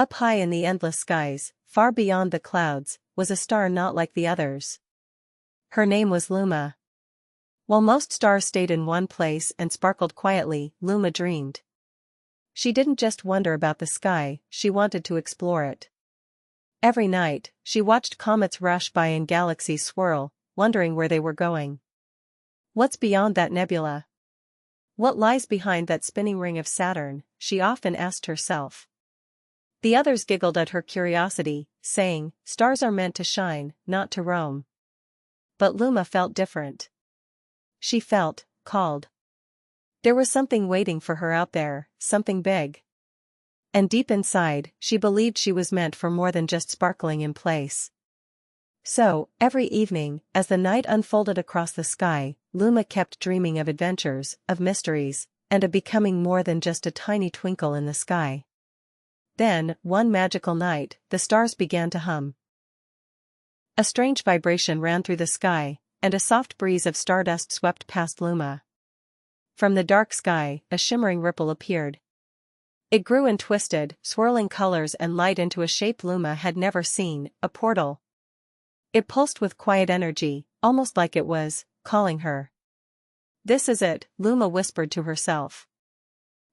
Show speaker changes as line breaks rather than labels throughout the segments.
Up high in the endless skies, far beyond the clouds, was a star not like the others. Her name was Luma. While most stars stayed in one place and sparkled quietly, Luma dreamed. She didn't just wonder about the sky, she wanted to explore it. Every night, she watched comets rush by and galaxies swirl, wondering where they were going. What's beyond that nebula? What lies behind that spinning ring of Saturn, she often asked herself. The others giggled at her curiosity, saying, "Stars are meant to shine, not to roam." But Luma felt different. She felt called. There was something waiting for her out there, something big. And deep inside, she believed she was meant for more than just sparkling in place. So, every evening, as the night unfolded across the sky, Luma kept dreaming of adventures, of mysteries, and of becoming more than just a tiny twinkle in the sky. Then, one magical night, the stars began to hum. A strange vibration ran through the sky, and a soft breeze of stardust swept past Luma. From the dark sky, a shimmering ripple appeared. It grew and twisted, swirling colors and light into a shape Luma had never seen, a portal. It pulsed with quiet energy, almost like it was calling her. "This is it," Luma whispered to herself.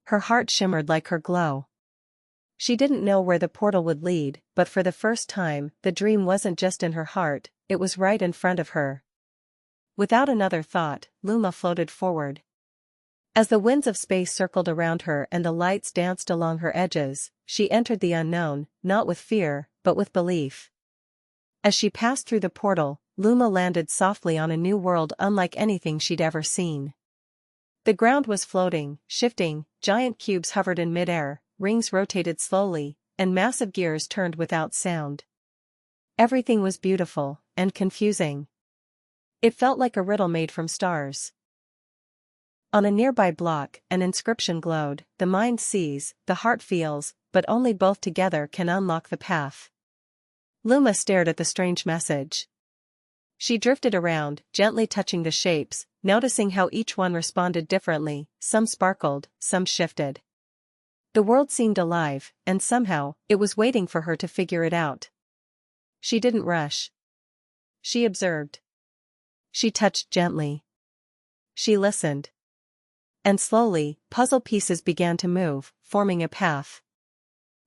Her heart shimmered like her glow. She didn't know where the portal would lead, but for the first time, the dream wasn't just in her heart, it was right in front of her. Without another thought, Luma floated forward. As the winds of space circled around her and the lights danced along her edges, she entered the unknown, not with fear, but with belief. As she passed through the portal, Luma landed softly on a new world unlike anything she'd ever seen. The ground was floating, shifting, giant cubes hovered in midair, rings rotated slowly, and massive gears turned without sound. Everything was beautiful, and confusing. It felt like a riddle made from stars. On a nearby block, an inscription glowed, "The mind sees, the heart feels, but only both together can unlock the path." Luma stared at the strange message. She drifted around, gently touching the shapes, noticing how each one responded differently, some sparkled, some shifted. The world seemed alive, and somehow, it was waiting for her to figure it out. She didn't rush. She observed. She touched gently. She listened. And slowly, puzzle pieces began to move, forming a path.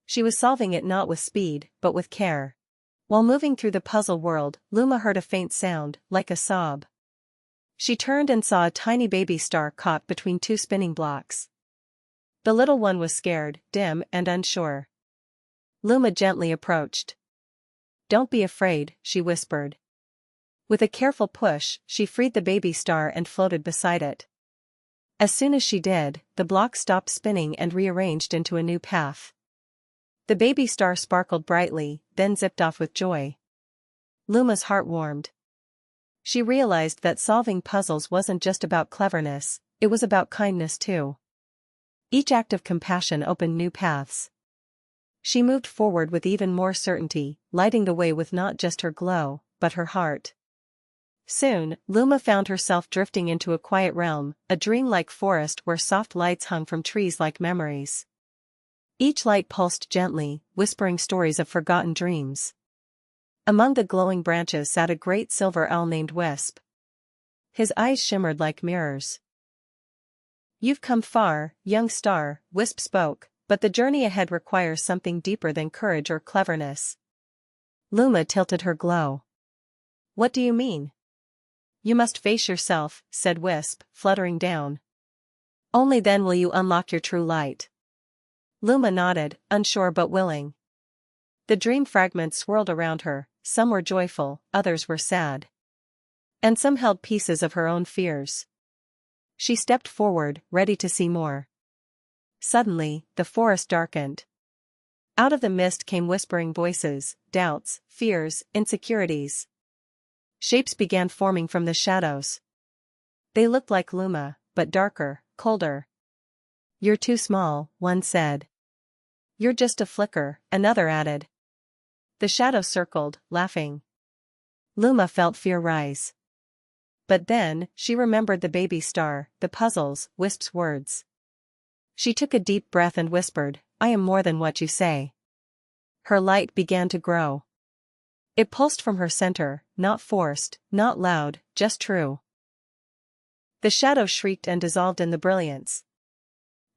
She was solving it not with speed, but with care. While moving through the puzzle world, Luma heard a faint sound, like a sob. She turned and saw a tiny baby star caught between two spinning blocks. The little one was scared, dim, and unsure. Luma gently approached. "Don't be afraid," she whispered. With a careful push, she freed the baby star and floated beside it. As soon as she did, the block stopped spinning and rearranged into a new path. The baby star sparkled brightly, then zipped off with joy. Luma's heart warmed. She realized that solving puzzles wasn't just about cleverness, it was about kindness too. Each act of compassion opened new paths. She moved forward with even more certainty, lighting the way with not just her glow, but her heart. Soon, Luma found herself drifting into a quiet realm, a dreamlike forest where soft lights hung from trees like memories. Each light pulsed gently, whispering stories of forgotten dreams. Among the glowing branches sat a great silver owl named Wisp. His eyes shimmered like mirrors. "You've come far, young star," Wisp spoke, "but the journey ahead requires something deeper than courage or cleverness." Luma tilted her glow. "What do you mean?" "You must face yourself," said Wisp, fluttering down. "Only then will you unlock your true light." Luma nodded, unsure but willing. The dream fragments swirled around her, some were joyful, others were sad. And some held pieces of her own fears. She stepped forward, ready to see more. Suddenly, the forest darkened. Out of the mist came whispering voices, doubts, fears, insecurities. Shapes began forming from the shadows. They looked like Luma, but darker, colder. "You're too small," one said. "You're just a flicker," another added. The shadow circled, laughing. Luma felt fear rise. But then, she remembered the baby star, the puzzles, Wisp's words. She took a deep breath and whispered, "I am more than what you say." Her light began to grow. It pulsed from her center, not forced, not loud, just true. The shadow shrieked and dissolved in the brilliance.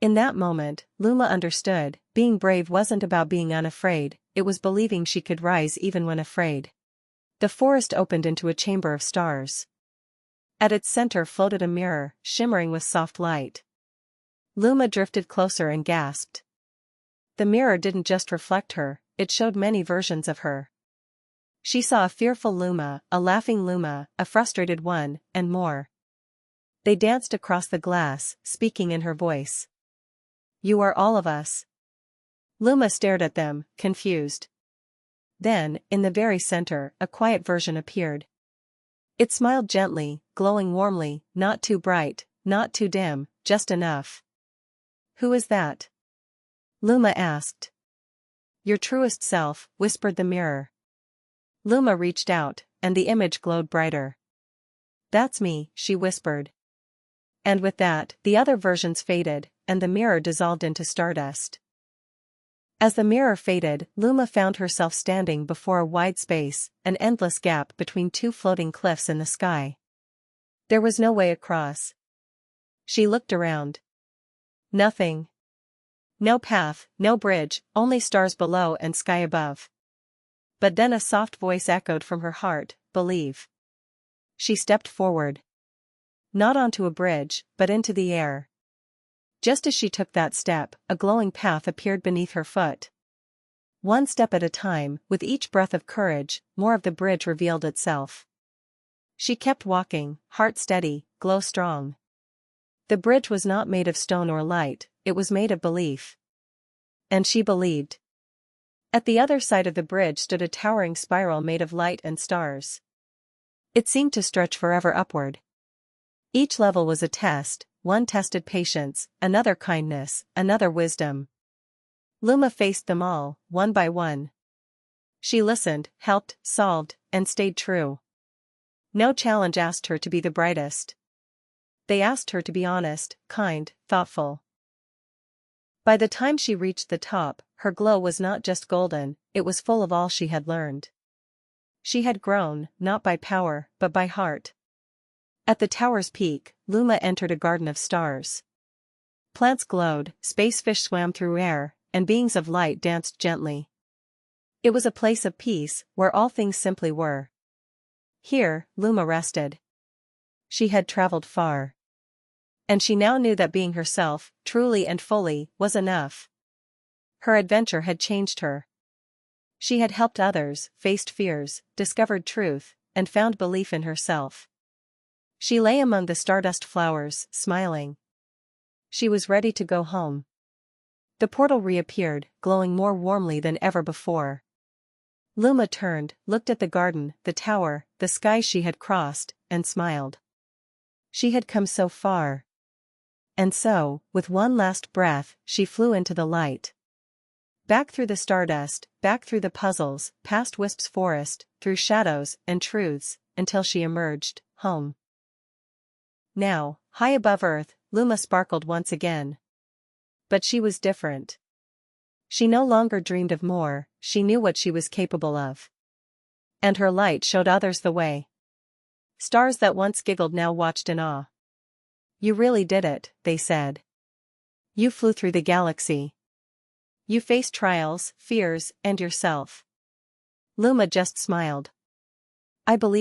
In that moment, Luma understood, being brave wasn't about being unafraid, it was believing she could rise even when afraid. The forest opened into a chamber of stars. At its center floated a mirror, shimmering with soft light. Luma drifted closer and gasped. The mirror didn't just reflect her, it showed many versions of her. She saw a fearful Luma, a laughing Luma, a frustrated one, and more. They danced across the glass, speaking in her voice. "You are all of us." Luma stared at them, confused. Then, in the very center, a quiet version appeared. It smiled gently, glowing warmly, not too bright, not too dim, just enough. "Who is that?" Luma asked. "Your truest self," whispered the mirror. Luma reached out, and the image glowed brighter. "That's me," she whispered. And with that, the other versions faded, and the mirror dissolved into stardust. As the mirror faded, Luma found herself standing before a wide space, an endless gap between two floating cliffs in the sky. There was no way across. She looked around. Nothing. No path, no bridge, only stars below and sky above. But then a soft voice echoed from her heart, "Believe." She stepped forward. Not onto a bridge, but into the air. Just as she took that step, a glowing path appeared beneath her foot. One step at a time, with each breath of courage, more of the bridge revealed itself. She kept walking, heart steady, glow strong. The bridge was not made of stone or light, it was made of belief. And she believed. At the other side of the bridge stood a towering spiral made of light and stars. It seemed to stretch forever upward. Each level was a test, one tested patience, another kindness, another wisdom. Luma faced them all, one by one. She listened, helped, solved, and stayed true. No challenge asked her to be the brightest. They asked her to be honest, kind, thoughtful. By the time she reached the top, her glow was not just golden, it was full of all she had learned. She had grown, not by power, but by heart. At the tower's peak, Luma entered a garden of stars. Plants glowed, space fish swam through air, and beings of light danced gently. It was a place of peace, where all things simply were. Here, Luma rested. She had traveled far. And she now knew that being herself, truly and fully, was enough. Her adventure had changed her. She had helped others, faced fears, discovered truth, and found belief in herself. She lay among the stardust flowers, smiling. She was ready to go home. The portal reappeared, glowing more warmly than ever before. Luma turned, looked at the garden, the tower, the sky she had crossed, and smiled. She had come so far. And so, with one last breath, she flew into the light. Back through the stardust, back through the puzzles, past Wisp's forest, through shadows and truths, until she emerged, home. Now, high above Earth, Luma sparkled once again. But she was different. She no longer dreamed of more, she knew what she was capable of. And her light showed others the way. Stars that once giggled now watched in awe. "You really did it," they said. "You flew through the galaxy. You faced trials, fears, and yourself." Luma just smiled. "I believe